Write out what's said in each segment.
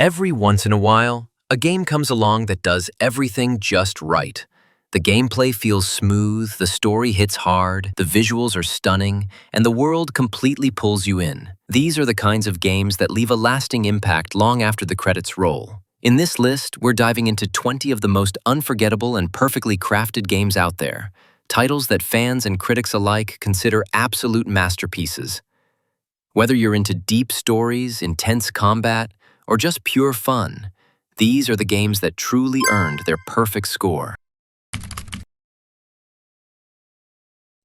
Every once in a while, a game comes along that does everything just right. The gameplay feels smooth, the story hits hard, the visuals are stunning, and the world completely pulls you in. These are the kinds of games that leave a lasting impact long after the credits roll. In this list, we're diving into 20 of the most unforgettable and perfectly crafted games out there, titles that fans and critics alike consider absolute masterpieces. Whether you're into deep stories, intense combat, or just pure fun, these are the games that truly earned their perfect score.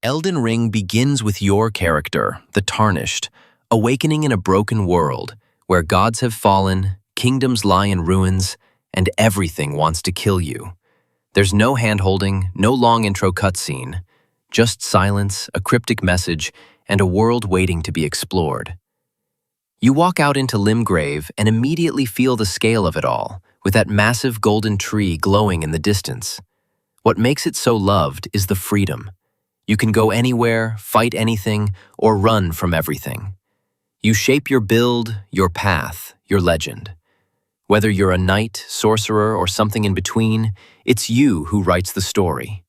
Elden Ring begins with your character, the Tarnished, awakening in a broken world where gods have fallen, kingdoms lie in ruins, and everything wants to kill you. There's no hand-holding, no long intro cutscene, just silence, a cryptic message, and a world waiting to be explored. You walk out into Limgrave and immediately feel the scale of it all, with that massive golden tree glowing in the distance. What makes it so loved is the freedom. You can go anywhere, fight anything, or run from everything. You shape your build, your path, your legend. Whether you're a knight, sorcerer, or something in between, it's you who writes the story.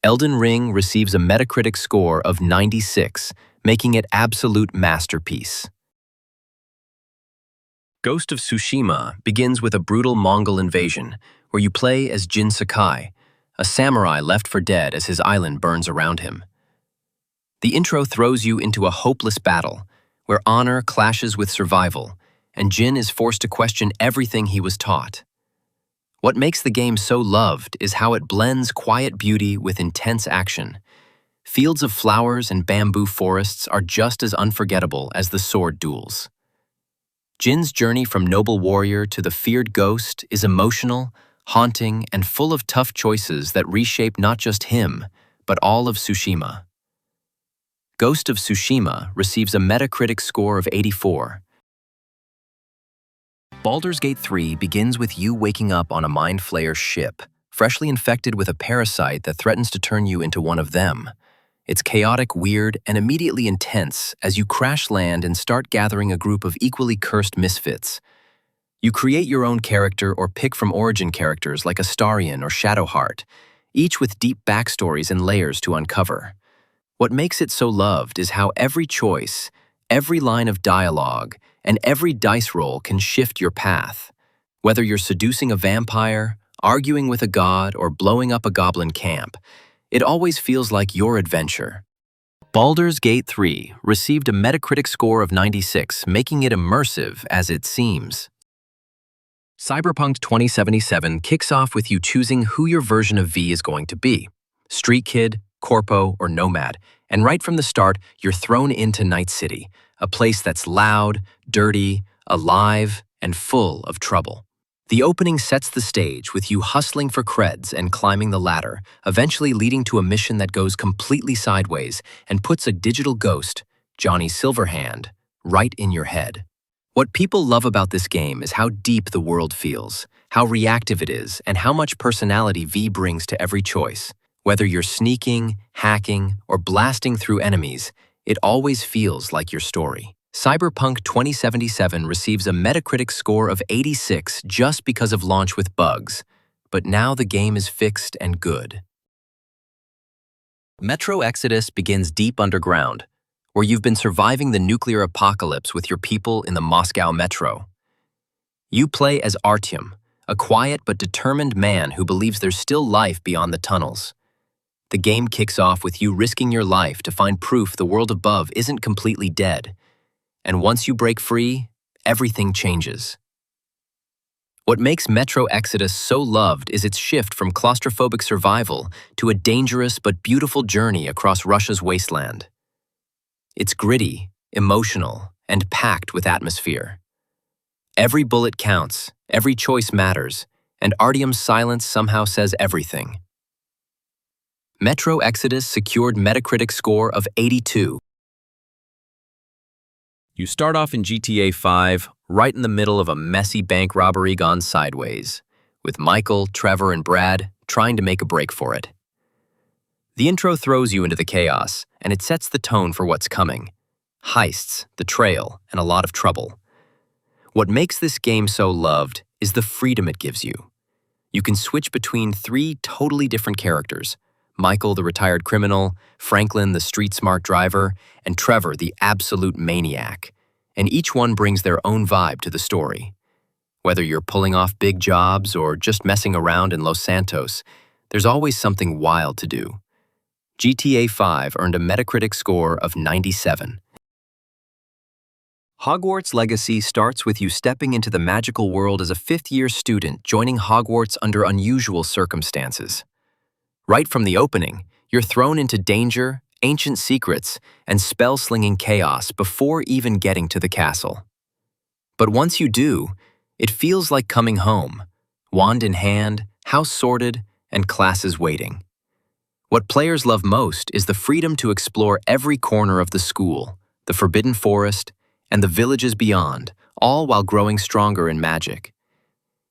Elden Ring receives a Metacritic score of 96, making it absolute masterpiece. Ghost of Tsushima begins with a brutal Mongol invasion, where you play as Jin Sakai, a samurai left for dead as his island burns around him. The intro throws you into a hopeless battle, where honor clashes with survival, and Jin is forced to question everything he was taught. What makes the game so loved is how it blends quiet beauty with intense action. Fields of flowers and bamboo forests are just as unforgettable as the sword duels. Jin's journey from noble warrior to the feared ghost is emotional, haunting, and full of tough choices that reshape not just him, but all of Tsushima. Ghost of Tsushima receives a Metacritic score of 84. Baldur's Gate 3 begins with you waking up on a Mind Flayer ship, freshly infected with a parasite that threatens to turn you into one of them. It's chaotic, weird, and immediately intense as you crash land and start gathering a group of equally cursed misfits. You create your own character or pick from origin characters like Astarion or Shadowheart, each with deep backstories and layers to uncover. What makes it so loved is how every choice, every line of dialogue, and every dice roll can shift your path. Whether you're seducing a vampire, arguing with a god, or blowing up a goblin camp, it always feels like your adventure. Baldur's Gate 3 received a Metacritic score of 96, making it immersive as it seems. Cyberpunk 2077 kicks off with you choosing who your version of V is going to be, Street Kid, Corpo, or Nomad, and right from the start, you're thrown into Night City, a place that's loud, dirty, alive, and full of trouble. The opening sets the stage with you hustling for creds and climbing the ladder, eventually leading to a mission that goes completely sideways and puts a digital ghost, Johnny Silverhand, right in your head. What people love about this game is how deep the world feels, how reactive it is, and how much personality V brings to every choice. Whether you're sneaking, hacking, or blasting through enemies, it always feels like your story. Cyberpunk 2077 receives a Metacritic score of 86 just because of launch with bugs, but now the game is fixed and good. Metro Exodus begins deep underground, where you've been surviving the nuclear apocalypse with your people in the Moscow metro. You play as Artyom, a quiet but determined man who believes there's still life beyond the tunnels. The game kicks off with you risking your life to find proof the world above isn't completely dead. And once you break free, everything changes. What makes Metro Exodus so loved is its shift from claustrophobic survival to a dangerous but beautiful journey across Russia's wasteland. It's gritty, emotional, and packed with atmosphere. Every bullet counts, every choice matters, and Artyom's silence somehow says everything. Metro Exodus secured Metacritic score of 82. You start off in GTA V, right in the middle of a messy bank robbery gone sideways, with Michael, Trevor, and Brad trying to make a break for it. The intro throws you into the chaos, and it sets the tone for what's coming. Heists, the trail, and a lot of trouble. What makes this game so loved is the freedom it gives you. You can switch between 3 totally different characters: Michael, the retired criminal, Franklin, the street-smart driver, and Trevor, the absolute maniac. And each one brings their own vibe to the story. Whether you're pulling off big jobs or just messing around in Los Santos, there's always something wild to do. GTA V earned a Metacritic score of 97. Hogwarts Legacy starts with you stepping into the magical world as a fifth-year student joining Hogwarts under unusual circumstances. Right from the opening, you're thrown into danger, ancient secrets, and spell-slinging chaos before even getting to the castle. But once you do, it feels like coming home, wand in hand, house sorted, and classes waiting. What players love most is the freedom to explore every corner of the school, the Forbidden Forest, and the villages beyond, all while growing stronger in magic.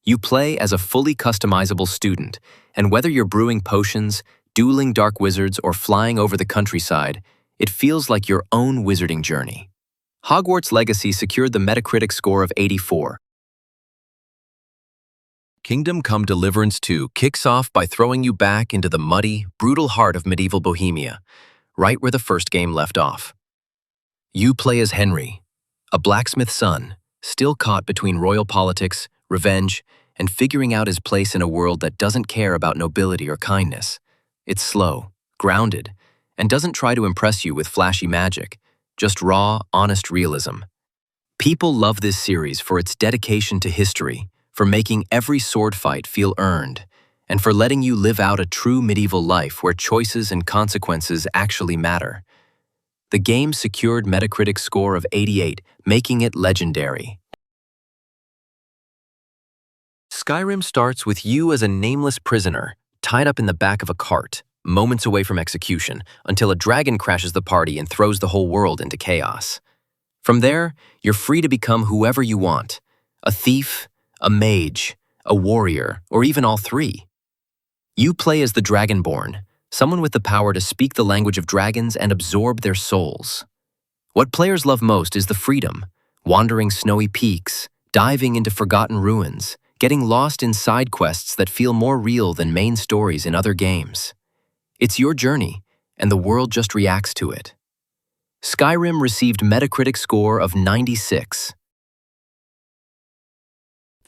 You play as a fully customizable student, and whether you're brewing potions, dueling dark wizards, or flying over the countryside, it feels like your own wizarding journey. Hogwarts Legacy secured the Metacritic score of 84. Kingdom Come Deliverance 2 kicks off by throwing you back into the muddy, brutal heart of medieval Bohemia, right where the first game left off. You play as Henry, a blacksmith's son, still caught between royal politics, revenge, and figuring out his place in a world that doesn't care about nobility or kindness. It's slow, grounded, and doesn't try to impress you with flashy magic, just raw, honest realism. People love this series for its dedication to history, for making every sword fight feel earned, and for letting you live out a true medieval life where choices and consequences actually matter. The game secured Metacritic score of 88, making it legendary. Skyrim starts with you as a nameless prisoner, tied up in the back of a cart, moments away from execution, until a dragon crashes the party and throws the whole world into chaos. From there, you're free to become whoever you want: a thief, a mage, a warrior, or even all 3. You play as the Dragonborn, someone with the power to speak the language of dragons and absorb their souls. What players love most is the freedom: wandering snowy peaks, diving into forgotten ruins, getting lost in side quests that feel more real than main stories in other games. It's your journey, and the world just reacts to it. Skyrim received Metacritic score of 96.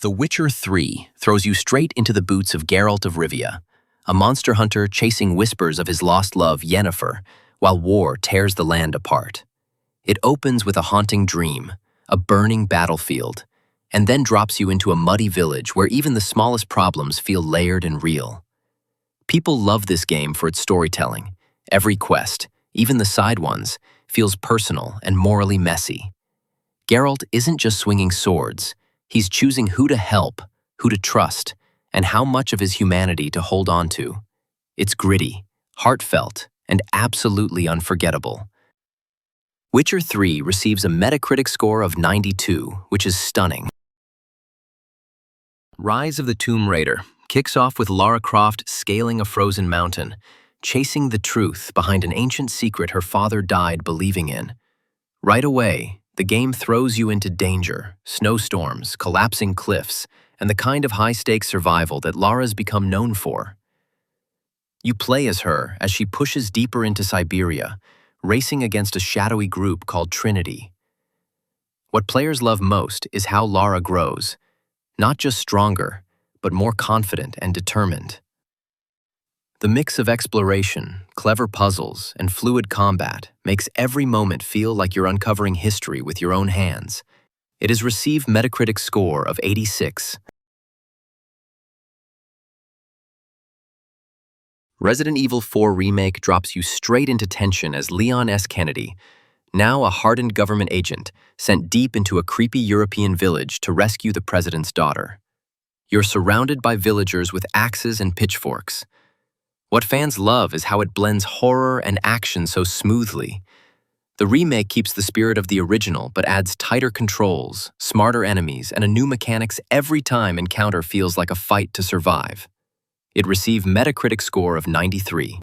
The Witcher 3 throws you straight into the boots of Geralt of Rivia, a monster hunter chasing whispers of his lost love Yennefer, while war tears the land apart. It opens with a haunting dream, a burning battlefield, and then drops you into a muddy village where even the smallest problems feel layered and real. People love this game for its storytelling. Every quest, even the side ones, feels personal and morally messy. Geralt isn't just swinging swords, he's choosing who to help, who to trust, and how much of his humanity to hold on to. It's gritty, heartfelt, and absolutely unforgettable. Witcher 3 receives a Metacritic score of 92, which is stunning. Rise of the Tomb Raider kicks off with Lara Croft scaling a frozen mountain, chasing the truth behind an ancient secret her father died believing in. Right away, the game throws you into danger, snowstorms, collapsing cliffs, and the kind of high-stakes survival that Lara's become known for. You play as her as she pushes deeper into Siberia, racing against a shadowy group called Trinity. What players love most is how Lara grows, not just stronger, but more confident and determined. The mix of exploration, clever puzzles, and fluid combat makes every moment feel like you're uncovering history with your own hands. It has received Metacritic score of 86. Resident Evil 4 Remake drops you straight into tension as Leon S. Kennedy, now a hardened government agent, sent deep into a creepy European village to rescue the president's daughter. You're surrounded by villagers with axes and pitchforks. What fans love is how it blends horror and action so smoothly. The remake keeps the spirit of the original but adds tighter controls, smarter enemies, and a new mechanics every time encounter feels like a fight to survive. It received Metacritic score of 93.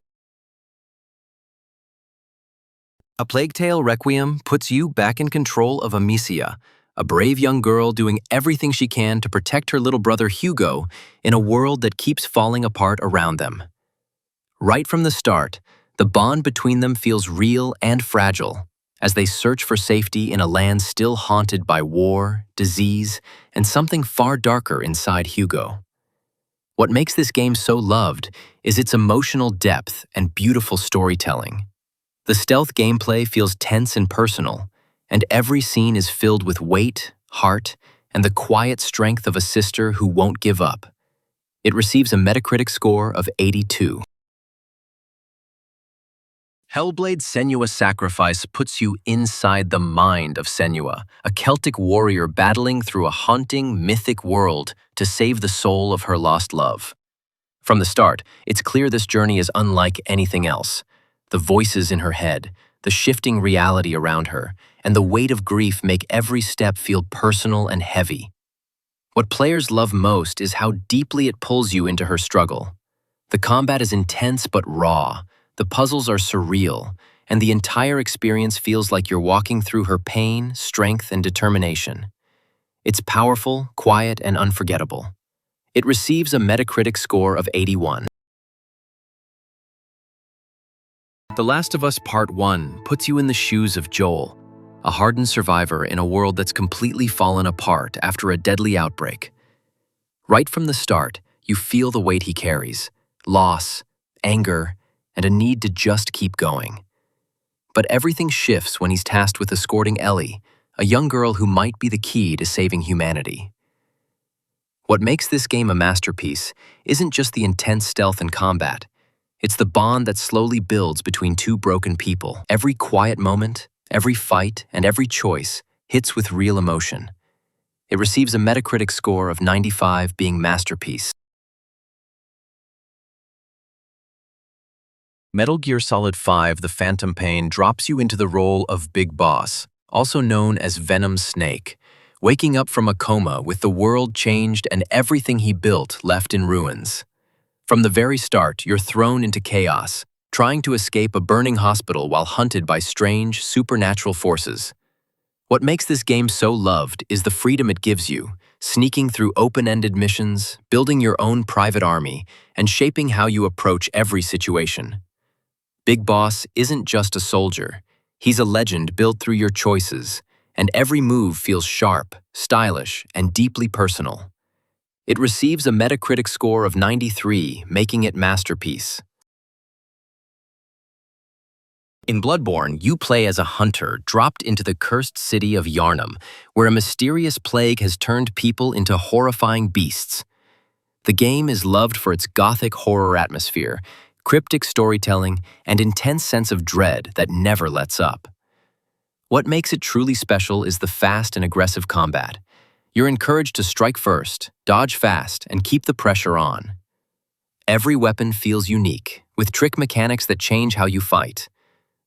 A Plague Tale Requiem puts you back in control of Amicia, a brave young girl doing everything she can to protect her little brother Hugo in a world that keeps falling apart around them. Right from the start, the bond between them feels real and fragile as they search for safety in a land still haunted by war, disease, and something far darker inside Hugo. What makes this game so loved is its emotional depth and beautiful storytelling. The stealth gameplay feels tense and personal, and every scene is filled with weight, heart, and the quiet strength of a sister who won't give up. It receives a Metacritic score of 82. Hellblade: Senua's Sacrifice puts you inside the mind of Senua, a Celtic warrior battling through a haunting, mythic world to save the soul of her lost love. From the start, it's clear this journey is unlike anything else. The voices in her head, the shifting reality around her, and the weight of grief make every step feel personal and heavy. What players love most is how deeply it pulls you into her struggle. The combat is intense but raw. The puzzles are surreal, and the entire experience feels like you're walking through her pain, strength, and determination. It's powerful, quiet, and unforgettable. It receives a Metacritic score of 81. The Last of Us Part 1 puts you in the shoes of Joel, a hardened survivor in a world that's completely fallen apart after a deadly outbreak. Right from the start, you feel the weight he carries: loss, anger, and a need to just keep going. But everything shifts when he's tasked with escorting Ellie, a young girl who might be the key to saving humanity. What makes this game a masterpiece isn't just the intense stealth and combat. It's the bond that slowly builds between two broken people. Every quiet moment, every fight, and every choice hits with real emotion. It receives a Metacritic score of 95, being masterpiece. Metal Gear Solid 5: The Phantom Pain drops you into the role of Big Boss, also known as Venom Snake, waking up from a coma with the world changed and everything he built left in ruins. From the very start, you're thrown into chaos, trying to escape a burning hospital while hunted by strange, supernatural forces. What makes this game so loved is the freedom it gives you, sneaking through open-ended missions, building your own private army, and shaping how you approach every situation. Big Boss isn't just a soldier. He's a legend built through your choices, and every move feels sharp, stylish, and deeply personal. It receives a Metacritic score of 93, making it masterpiece. In Bloodborne, you play as a hunter dropped into the cursed city of Yharnam, where a mysterious plague has turned people into horrifying beasts. The game is loved for its gothic horror atmosphere, cryptic storytelling, and intense sense of dread that never lets up. What makes it truly special is the fast and aggressive combat. You're encouraged to strike first, dodge fast, and keep the pressure on. Every weapon feels unique, with trick mechanics that change how you fight.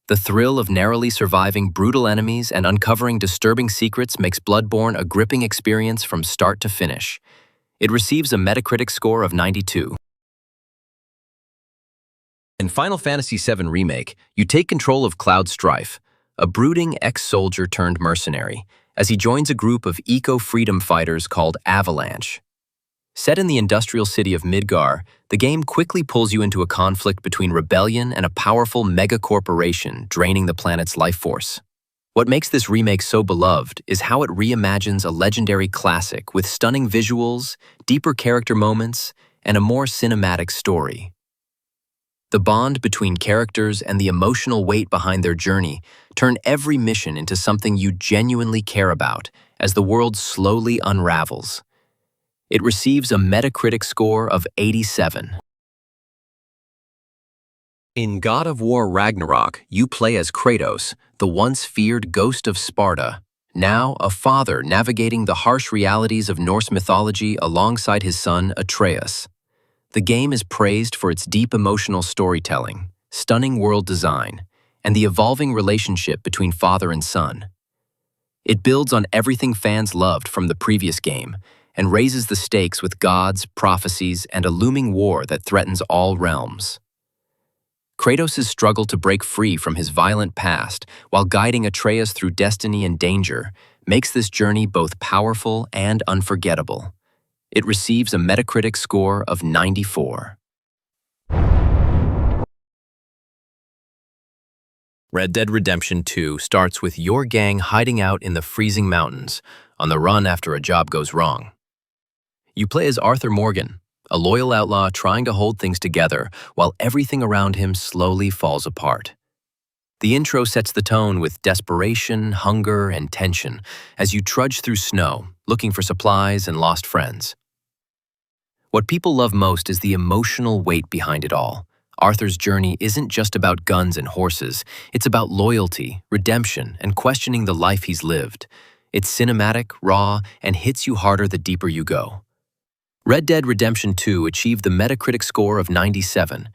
The thrill of narrowly surviving brutal enemies and uncovering disturbing secrets makes Bloodborne a gripping experience from start to finish. It receives a Metacritic score of 92. In Final Fantasy VII Remake, you take control of Cloud Strife, a brooding ex-soldier turned mercenary, as he joins a group of eco-freedom fighters called Avalanche. Set in the industrial city of Midgar, the game quickly pulls you into a conflict between rebellion and a powerful mega-corporation draining the planet's life force. What makes this remake so beloved is how it reimagines a legendary classic with stunning visuals, deeper character moments, and a more cinematic story. The bond between characters and the emotional weight behind their journey turn every mission into something you genuinely care about as the world slowly unravels. It receives a Metacritic score of 87. In God of War Ragnarok, you play as Kratos, the once feared ghost of Sparta, now a father navigating the harsh realities of Norse mythology alongside his son Atreus. The game is praised for its deep emotional storytelling, stunning world design, and the evolving relationship between father and son. It builds on everything fans loved from the previous game and raises the stakes with gods, prophecies, and a looming war that threatens all realms. Kratos' struggle to break free from his violent past while guiding Atreus through destiny and danger makes this journey both powerful and unforgettable. It receives a Metacritic score of 94. Red Dead Redemption 2 starts with your gang hiding out in the freezing mountains, on the run after a job goes wrong. You play as Arthur Morgan, a loyal outlaw trying to hold things together while everything around him slowly falls apart. The intro sets the tone with desperation, hunger, and tension as you trudge through snow, looking for supplies and lost friends. What people love most is the emotional weight behind it all. Arthur's journey isn't just about guns and horses, it's about loyalty, redemption, and questioning the life he's lived. It's cinematic, raw, and hits you harder the deeper you go. Red Dead Redemption 2 achieved the Metacritic score of 97,